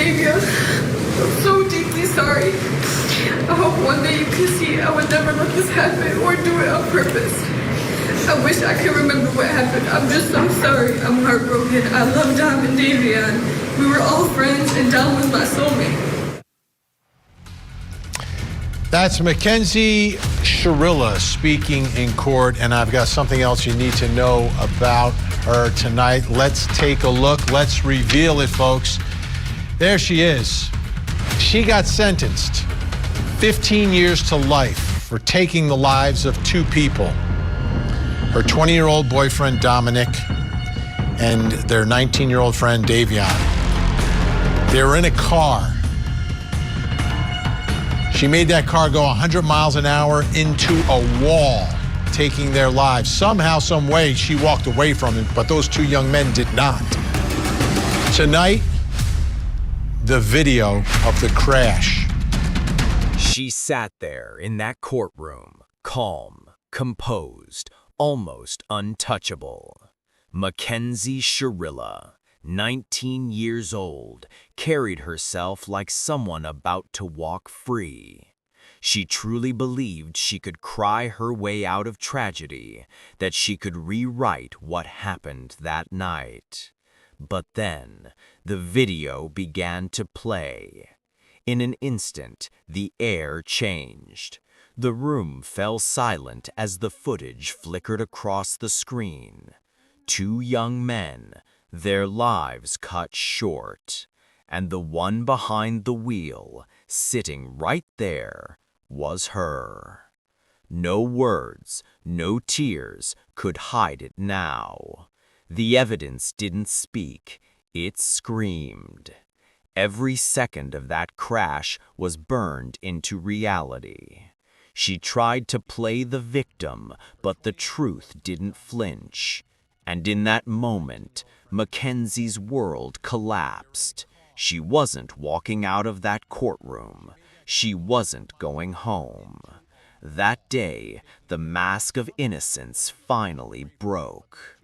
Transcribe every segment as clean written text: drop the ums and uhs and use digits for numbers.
Davion, I'm so deeply sorry. I hope one day you can see I would never let this happen or do it on purpose. I wish I could remember what happened. I'm just so sorry. I'm heartbroken. I love Dom and Davion. We were all friends, and Dom was my soulmate. That's Mackenzie Shirilla speaking in court, and I've got something else you need to know about her tonight. Let's take a look. Let's reveal it, folks. There she is. She got sentenced 15 years to life for taking the lives of two people. Her 20-year-old boyfriend, Dominic, and their 19-year-old friend, Davion. They were in a car. She made that car go 100 miles an hour into a wall, taking their lives. Somehow, some way, she walked away from it, but those two young men did not. Tonight, the video of the crash. She sat there in that courtroom, calm, composed, almost untouchable. Mackenzie Shirilla, 19 years old, carried herself like someone about to walk free. She truly believed she could cry her way out of tragedy, that she could rewrite what happened that night. But then, the video began to play. In an instant, the air changed. The room fell silent as the footage flickered across the screen. Two young men, their lives cut short, and the one behind the wheel, sitting right there, was her. No words, no tears could hide it now. The evidence didn't speak, it screamed. Every second of that crash was burned into reality. She tried to play the victim, but the truth didn't flinch. And in that moment, Mackenzie's world collapsed. She wasn't walking out of that courtroom. She wasn't going home. That day, the mask of innocence finally broke.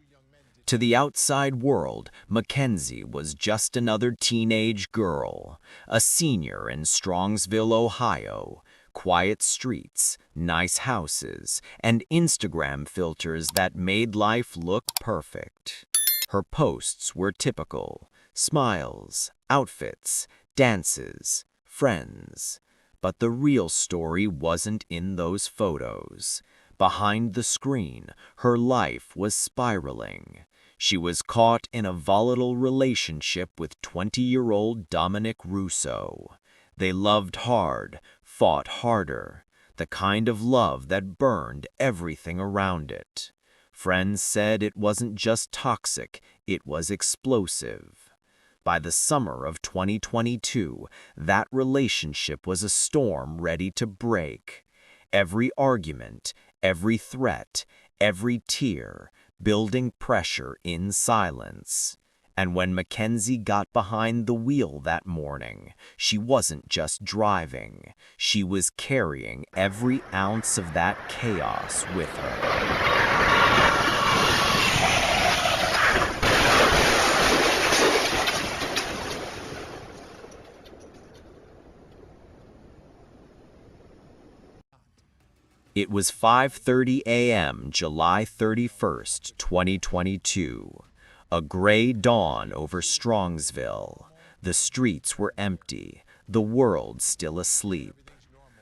To the outside world, Mackenzie was just another teenage girl, a senior in Strongsville, Ohio. Quiet streets, nice houses, and Instagram filters that made life look perfect. Her posts were typical: smiles, outfits, dances, friends. But the real story wasn't in those photos. Behind the screen, her life was spiraling. She was caught in a volatile relationship with 20-year-old Dominic Russo. They loved hard, fought harder, the kind of love that burned everything around it. Friends said it wasn't just toxic, it was explosive. By the summer of 2022, that relationship was a storm ready to break. Every argument, every threat, every tear, building pressure in silence. And when Mackenzie got behind the wheel that morning, she wasn't just driving. She was carrying every ounce of that chaos with her. It was 5:30 a.m., July 31st, 2022. A gray dawn over Strongsville. The streets were empty, the world still asleep.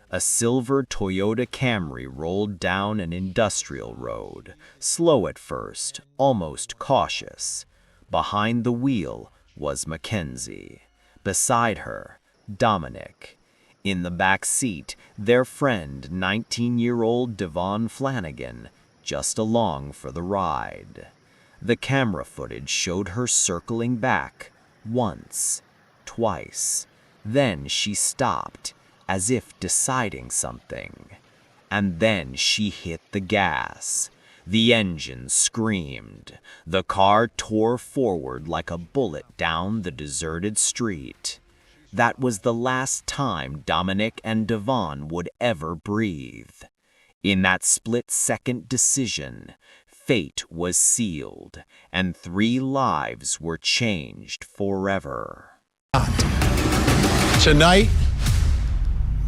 A silver Toyota Camry rolled down an industrial road, slow at first, almost cautious. Behind the wheel was Mackenzie. Beside her, Dominic. In the back seat, their friend, 19-year-old Davion Flanagan, just along for the ride. The camera footage showed her circling back, once, twice. Then she stopped, as if deciding something. And then she hit the gas. The engine screamed. The car tore forward like a bullet down the deserted street. That was the last time Dominic and Davion would ever breathe. In that split-second decision, fate was sealed, and 3 lives were changed forever. Tonight,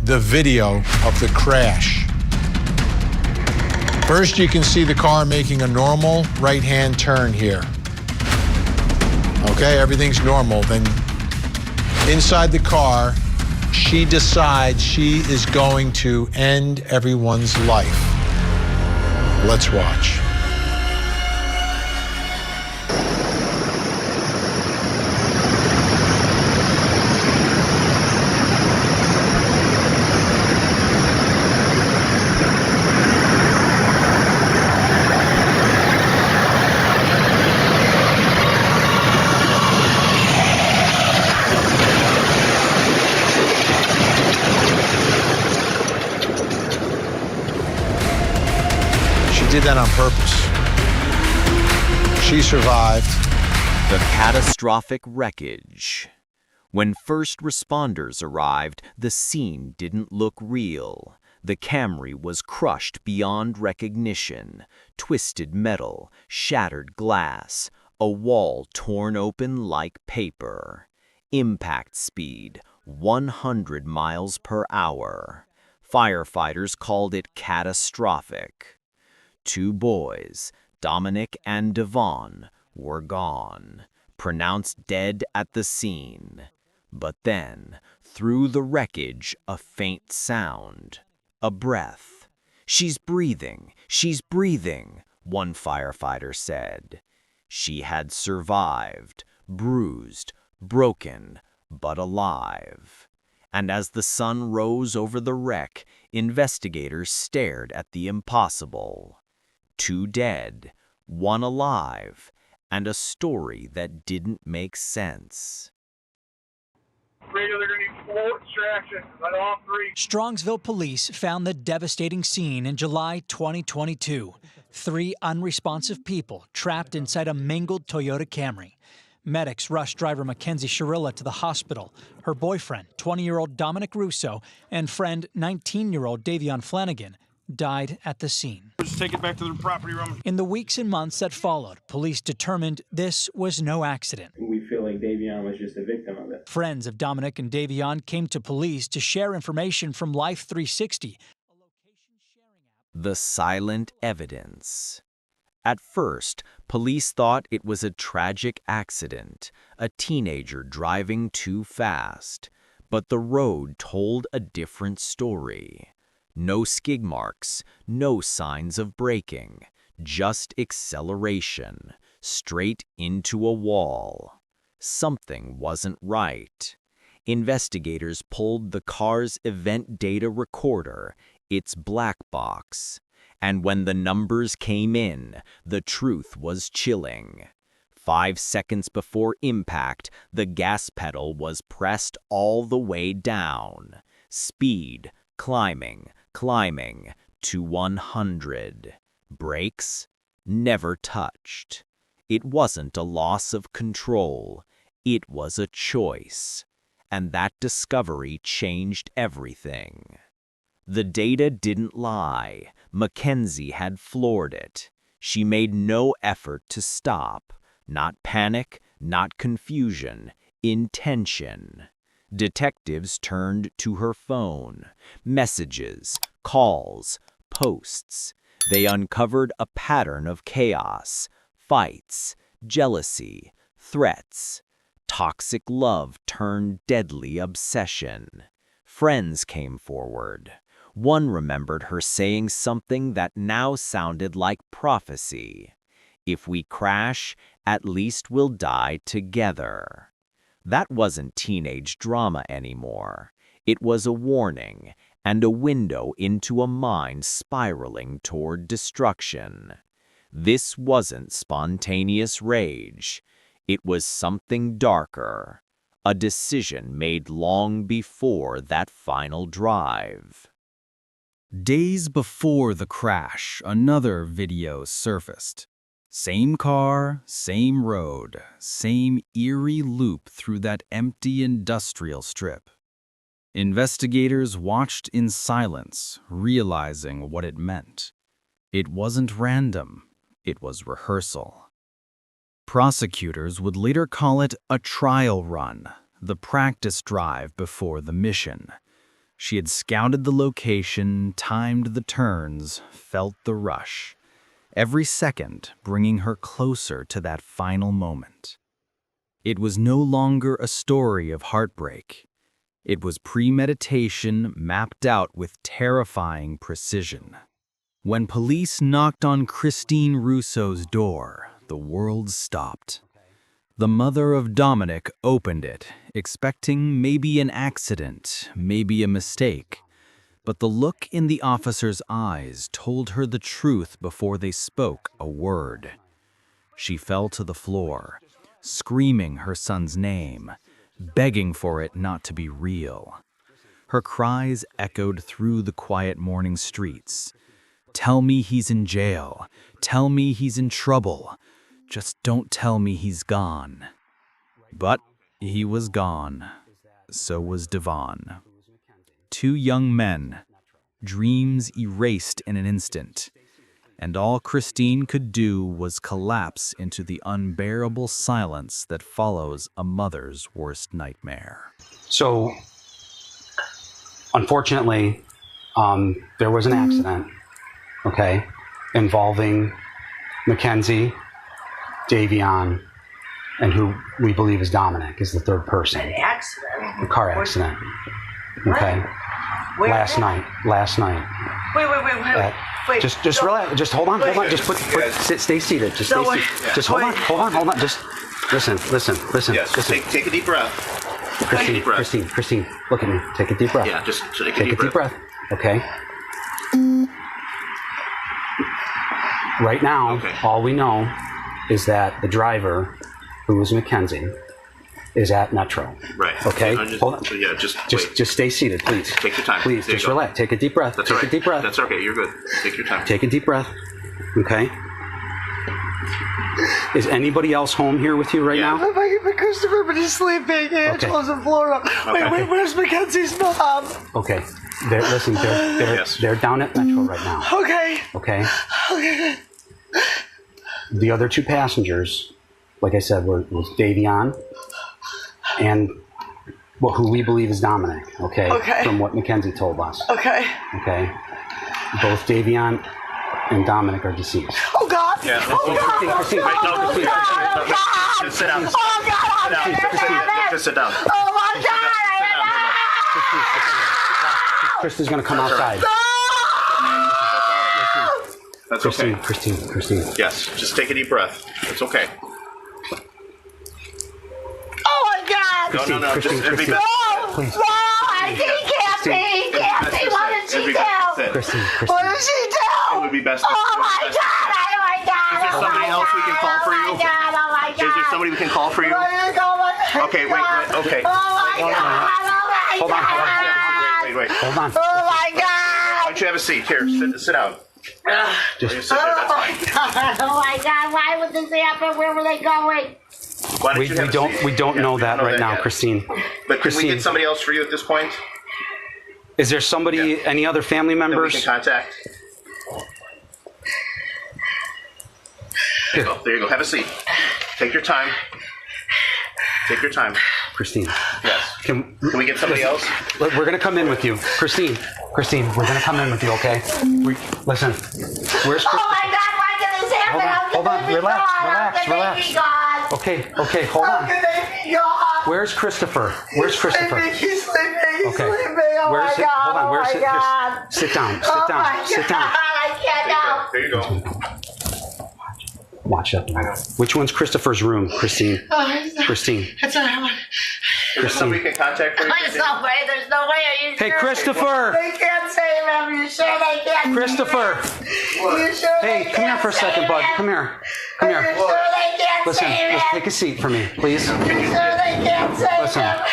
the video of the crash. First, you can see the car making a normal right-hand turn here. Okay, everything's normal. Then inside the car, she decides she is going to end everyone's life. Let's watch. Did that on purpose. She survived. The catastrophic wreckage. When first responders arrived, the scene didn't look real. The Camry was crushed beyond recognition. Twisted metal, shattered glass, a wall torn open like paper. Impact speed, 100 miles per hour. Firefighters called it catastrophic. 2 boys, Dominic and Davion, were gone, pronounced dead at the scene. But then, through the wreckage, a faint sound, a breath. "She's breathing, one firefighter said. She had survived, bruised, broken, but alive. And as the sun rose over the wreck, investigators stared at the impossible. 2 dead, 1 alive, and a story that didn't make sense. Radio, they're going to need full extraction on all 3. Strongsville police found the devastating scene in July 2022. 3 unresponsive people trapped inside a mangled Toyota Camry. Medics rushed driver Mackenzie Shirilla to the hospital. Her boyfriend, 20-year-old Dominic Russo, and friend, 19-year-old Davion Flanagan, died at the scene. Just take it back to the property room. In the weeks and months that followed, police determined this was no accident. We feel like Davion was just a victim of it. Friends of Dominic and Davion came to police to share information from Life 360. The silent evidence. At first, police thought it was a tragic accident, a teenager driving too fast. But the road told a different story. No skid marks, no signs of braking, just acceleration, straight into a wall. Something wasn't right. Investigators pulled the car's event data recorder, its black box. And when the numbers came in, the truth was chilling. 5 seconds before impact, the gas pedal was pressed all the way down. Speed climbing to 100. Brakes never touched. It wasn't a loss of control. It was a choice. And that discovery changed everything. The data didn't lie. Mackenzie had floored it. She made no effort to stop. Not panic, not confusion, intention. Detectives turned to her phone. Messages, calls, posts. They uncovered a pattern of chaos, fights, jealousy, threats. Toxic love turned deadly obsession. Friends came forward. One remembered her saying something that now sounded like prophecy. "If we crash, at least we'll die together." That wasn't teenage drama anymore. It was a warning and a window into a mind spiraling toward destruction. This wasn't spontaneous rage. It was something darker, a decision made long before that final drive. Days before the crash, another video surfaced. Same car, same road, same eerie loop through that empty industrial strip. Investigators watched in silence, realizing what it meant. It wasn't random, it was rehearsal. Prosecutors would later call it a trial run, the practice drive before the mission. She had scouted the location, timed the turns, felt the rush, every second bringing her closer to that final moment. It was no longer a story of heartbreak. It was premeditation mapped out with terrifying precision. When police knocked on Christine Russo's door, the world stopped. The mother of Dominic opened it, expecting maybe an accident, maybe a mistake. But the look in the officer's eyes told her the truth before they spoke a word. She fell to the floor, screaming her son's name, begging for it not to be real. Her cries echoed through the quiet morning streets. Tell me he's in jail. Tell me he's in trouble. Just don't tell me he's gone. But he was gone. So was Davion. 2 young men, dreams erased in an instant. And all Christine could do was collapse into the unbearable silence that follows a mother's worst nightmare. So, unfortunately, there was an accident, okay, involving Mackenzie, Davion, and who we believe is Dominic, is the third person. An accident? A car accident, okay? Last night. Wait. Just relax. Just hold on. Just stay seated. Just stay seated. Just hold on. Just listen. Yes, just take a deep breath. Christine, look at me. Take a deep breath. Yeah, just take a deep breath. Okay. Right now, all we know is that the driver, who is Mackenzie, is at Metro. Right. Okay. Hold on. Yeah, Just stay seated, please. Take your time. Please, just relax. Take a deep breath. That's Take all right. a deep breath. That's okay. You're good. Take your time. Take a deep breath. Okay. Is anybody else home here with you right now? Christopher, but he's sleeping. Angelo's in Florida. Wait, where's Mackenzie's mom? Okay. They're down at Metro right now. Okay. The other 2 passengers, like I said, was Davion and who we believe is Dominic, okay? From what Mackenzie told us. Okay. Both Davion and Dominic are deceased. Oh, God. Yeah. Christine. Just sit down. Just sit down. Oh, my God. Krista's going to come outside. That's okay. Christine. Yes, just take a deep breath. It's okay. Oh, my God. No. Christine. No, I think he can't be. What did she do? Christine. What did she do? It would be best. Oh, my God. Is there somebody else we can call for you? Oh, my God. Is there somebody we can call for you? Okay, wait. Okay. Oh, my God. Hold on. Wait. Hold on. Oh, my God. Why don't you have a seat? Here, sit down. Just sit there, that's fine. Oh, my God. Why would this happen? Where were they going? Why don't you have a seat? We don't know we that don't know right that now, yet. Christine. But can we get somebody else for you at this point Is there somebody, any other family that we members? can contact? There you go. Have a seat. Take your time. Christine. Yes. Can we get somebody else? We're going to come in with you. Christine, we're going to come in with you, okay? Listen. Where's Oh, my God. Why did this happen? Hold on. Relax. Okay, hold on. How can they be gone? Where's Christopher? He's sleeping. Okay. Oh, Where's my it? God. Hold on. Where's Oh, it? my God. Just sit down. Oh, my Sit down. God. I can't now. There you go. Watch up. Which one's Christopher's room, Christine? Christine. It's all right. Is there somebody we can contact for you? There's no way. Are you Hey, sure? Christopher. They can't save him. You sure they can't? Christopher. You sure Hey, they come here can't for a second, save bud. him? Come here. Are you sure they can't Listen, save just him? take a seat for me, please. You sure they can't save Listen. him? How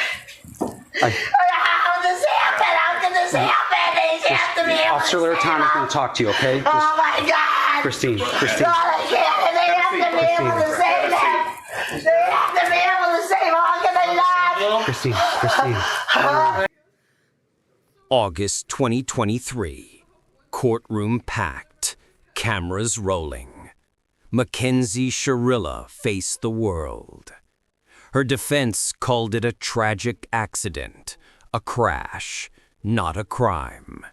did this happen? How can this happen? They have to be able Officer to save Laratonic him. going to talk to you, okay? Oh, my God. Christine. No, they can't. They have to be able to save him. They have to be able to save him. How can they not? Christine. August 2023. Courtroom packed. Cameras rolling. Mackenzie Shirilla faced the world. Her defense called it a tragic accident, a crash, not a crime.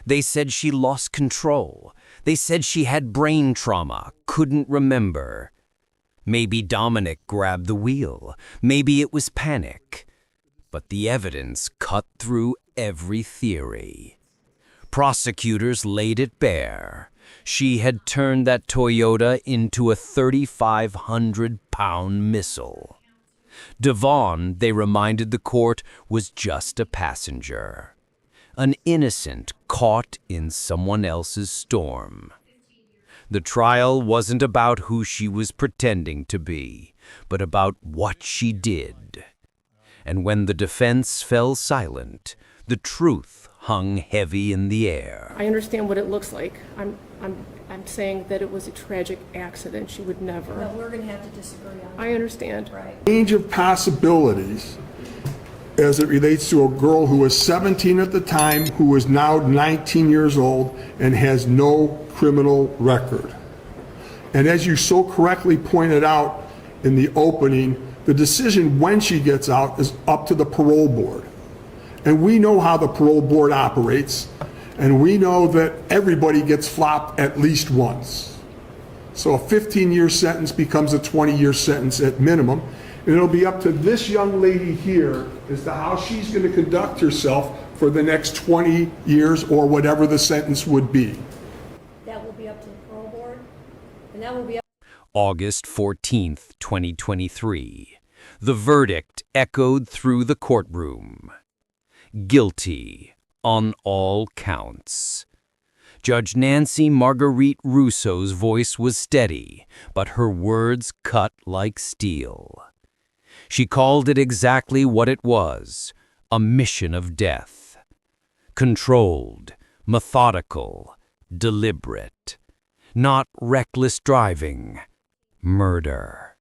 They said she lost control. They said she had brain trauma, couldn't remember. Maybe Dominic grabbed the wheel. Maybe it was panic. But the evidence cut through every theory. Prosecutors laid it bare. She had turned that Toyota into a 3,500-pound missile. Davion, they reminded the court, was just a passenger. An innocent caught in someone else's storm. The trial wasn't about who she was pretending to be, but about what she did. And when the defense fell silent, the truth hung heavy in the air. I understand what it looks like. I'm saying that it was a tragic accident. She would never. No, we're going to have to disagree on that. I understand. Right. Range of possibilities as it relates to a girl who was 17 at the time, who is now 19 years old and has no criminal record. And as you so correctly pointed out in the opening, the decision when she gets out is up to the parole board. And we know how the parole board operates, and we know that everybody gets flopped at least once. So a 15-year sentence becomes a 20-year sentence at minimum, and it'll be up to this young lady here as to how she's going to conduct herself for the next 20 years or whatever the sentence would be. That will be up to the parole board, and that will be up. August 14th, 2023. The verdict echoed through the courtroom. Guilty on all counts. Judge Nancy Marguerite Russo's voice was steady, but her words cut like steel. She called it exactly what it was, a mission of death. Controlled, methodical, deliberate. Not reckless driving, murder.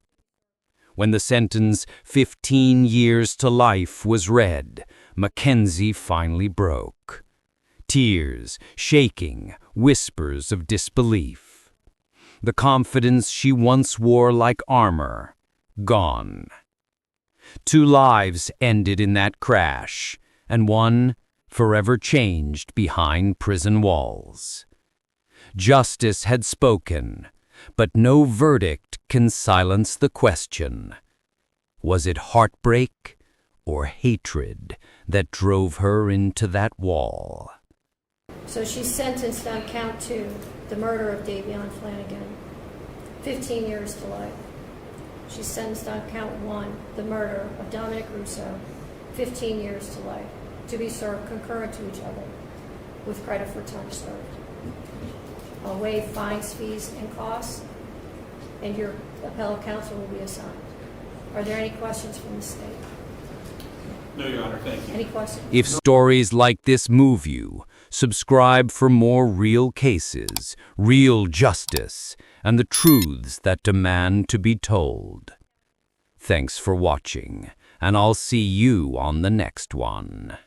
When the sentence, 15 years to life, was read, Mackenzie finally broke. Tears, shaking, whispers of disbelief. The confidence she once wore like armor, gone. 2 lives ended in that crash, and one forever changed behind prison walls. Justice had spoken, but no verdict can silence the question. Was it heartbreak or hatred that drove her into that wall? So she's sentenced on count 2, the murder of Davion Flanagan, 15 years to life. She's sentenced on count 1, the murder of Dominic Russo, 15 years to life, to be served concurrent to each other, with credit for time served. I'll waive fines, fees, and costs, and your appellate counsel will be assigned. Are there any questions from the state? No, Your Honor, thank you. Any questions? If stories like this move you, subscribe for more real cases, real justice, and the truths that demand to be told. Thanks for watching, and I'll see you on the next one.